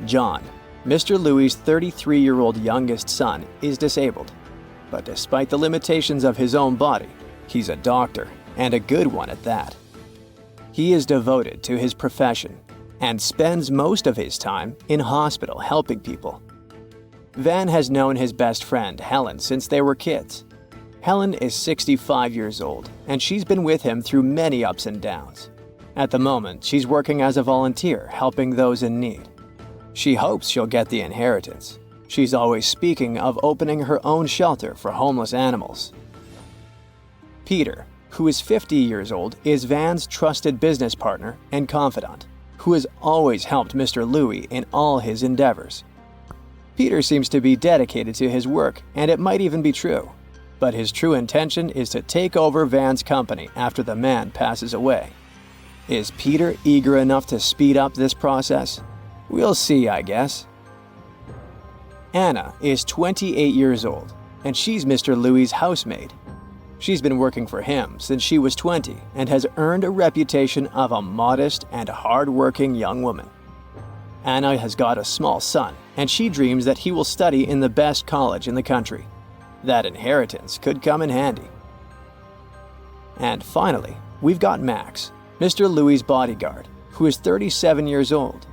John, Mr. Louis' 33-year-old youngest son, is disabled. But despite the limitations of his own body, he's a doctor, and a good one at that. He is devoted to his profession and spends most of his time in hospital helping people. Van has known his best friend, Helen, since they were kids. Helen is 65 years old, and she's been with him through many ups and downs. At the moment, she's working as a volunteer, helping those in need. She hopes she'll get the inheritance. She's always speaking of opening her own shelter for homeless animals. Peter, who is 50 years old, is Van's trusted business partner and confidant, who has always helped Mr. Louis in all his endeavors. Peter seems to be dedicated to his work, and it might even be true. But his true intention is to take over Van's company after the man passes away. Is Peter eager enough to speed up this process? We'll see, I guess. Anna is 28 years old, and she's Mr. Louis' housemaid. She's been working for him since she was 20 and has earned a reputation of a modest and hard-working young woman. Anna has got a small son, and she dreams that he will study in the best college in the country. That inheritance could come in handy. And finally, we've got Max, Mr. Louis' bodyguard, who is 37 years old.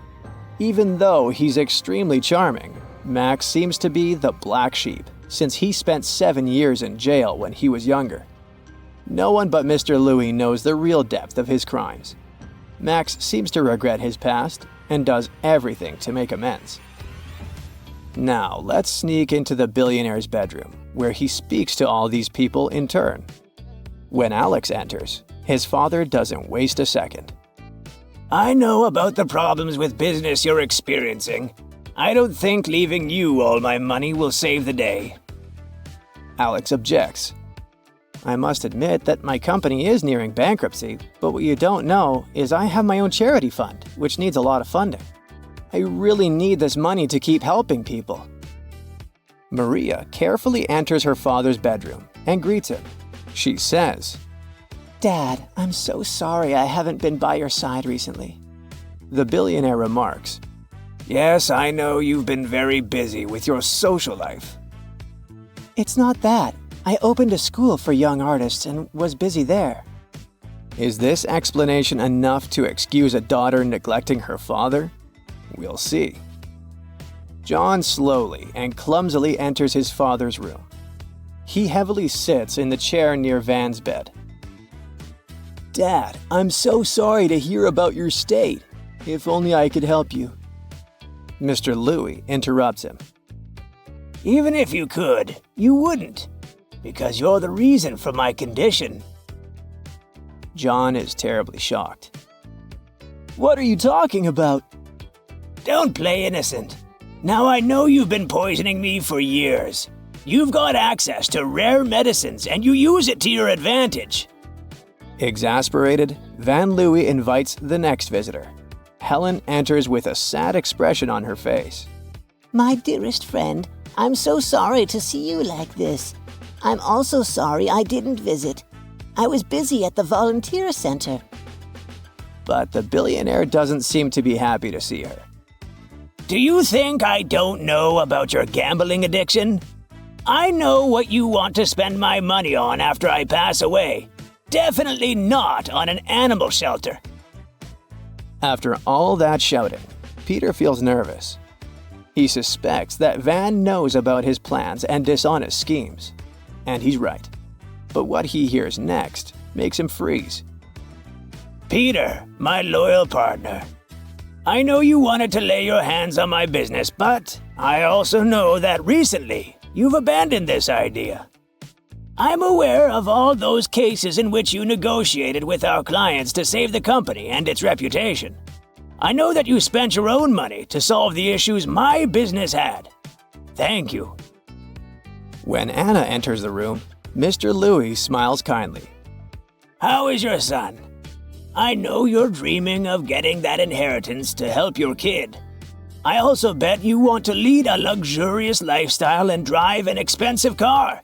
Even though he's extremely charming, Max seems to be the black sheep, since he spent 7 years in jail when he was younger. No one but Mr. Louis knows the real depth of his crimes. Max seems to regret his past and does everything to make amends. Now, let's sneak into the billionaire's bedroom, where he speaks to all these people in turn. When Alex enters, his father doesn't waste a second. I know about the problems with business you're experiencing. I don't think leaving you all my money will save the day. Alex objects. I must admit that my company is nearing bankruptcy, but what you don't know is I have my own charity fund, which needs a lot of funding. I really need this money to keep helping people. Maria carefully enters her father's bedroom and greets him. She says, Dad, I'm so sorry I haven't been by your side recently. The billionaire remarks, Yes, I know you've been very busy with your social life. It's not that. I opened a school for young artists and was busy there. Is this explanation enough to excuse a daughter neglecting her father? We'll see. John slowly and clumsily enters his father's room. He heavily sits in the chair near Van's bed. Dad, I'm so sorry to hear about your state. If only I could help you. Mr. Louis interrupts him. Even if you could, you wouldn't, because you're the reason for my condition. John is terribly shocked. What are you talking about? Don't play innocent. Now I know you've been poisoning me for years. You've got access to rare medicines and you use it to your advantage. Exasperated, Van Louis invites the next visitor. Helen enters with a sad expression on her face. My dearest friend, I'm so sorry to see you like this. I'm also sorry I didn't visit. I was busy at the volunteer center. But the billionaire doesn't seem to be happy to see her. Do you think I don't know about your gambling addiction? I know what you want to spend my money on after I pass away. Definitely not on an animal shelter. After all that shouting, Peter feels nervous. He suspects that Van knows about his plans and dishonest schemes. And he's right. But what he hears next makes him freeze. Peter, my loyal partner. I know you wanted to lay your hands on my business, but I also know that recently you've abandoned this idea. I'm aware of all those cases in which you negotiated with our clients to save the company and its reputation. I know that you spent your own money to solve the issues my business had. Thank you. When Anna enters the room, Mr. Louis smiles kindly. How is your son? I know you're dreaming of getting that inheritance to help your kid. I also bet you want to lead a luxurious lifestyle and drive an expensive car.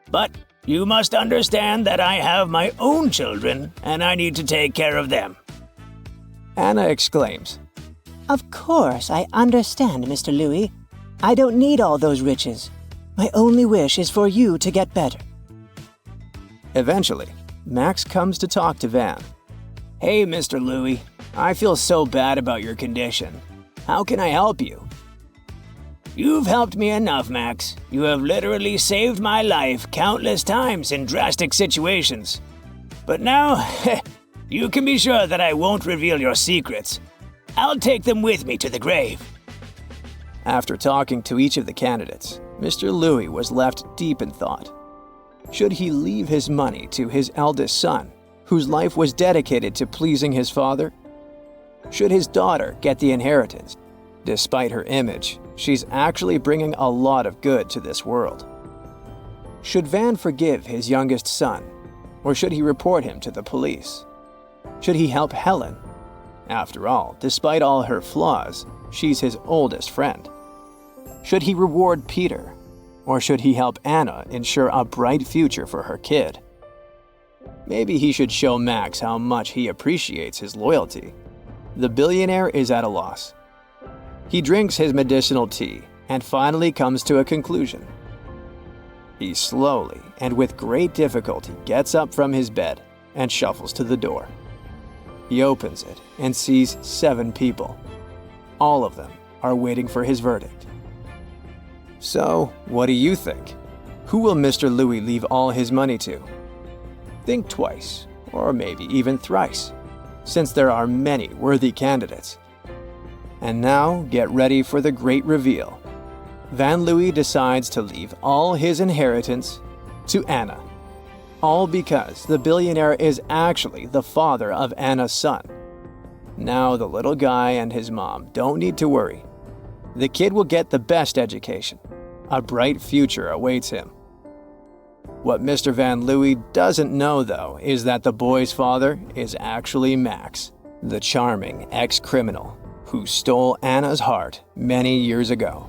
But you must understand that I have my own children and I need to take care of them. Anna exclaims, Of course, I understand, Mr. Louis. I don't need all those riches. My only wish is for you to get better. Eventually, Max comes to talk to Van. Hey, Mr. Louis, I feel so bad about your condition. How can I help you? You've helped me enough, Max. You have literally saved my life countless times in drastic situations. But now, you can be sure that I won't reveal your secrets. I'll take them with me to the grave. After talking to each of the candidates, Mr. Louis was left deep in thought. Should he leave his money to his eldest son, whose life was dedicated to pleasing his father? Should his daughter get the inheritance? Despite her image, she's actually bringing a lot of good to this world. Should Van forgive his youngest son, or should he report him to the police? Should he help Helen? After all, despite all her flaws, she's his oldest friend. Should he reward Peter, or should he help Anna ensure a bright future for her kid? Maybe he should show Max how much he appreciates his loyalty. The billionaire is at a loss. He drinks his medicinal tea and finally comes to a conclusion. He slowly and with great difficulty gets up from his bed and shuffles to the door. He opens it and sees 7 people. All of them are waiting for his verdict. So, what do you think? Who will Mr. Louis leave all his money to? Think twice, or maybe even thrice, since there are many worthy candidates. And now, get ready for the great reveal. Van Louis decides to leave all his inheritance to Anna. All because the billionaire is actually the father of Anna's son. Now the little guy and his mom don't need to worry. The kid will get the best education. A bright future awaits him. What Mr. Van Louis doesn't know, though, is that the boy's father is actually Max, the charming ex-criminal who stole Anna's heart many years ago.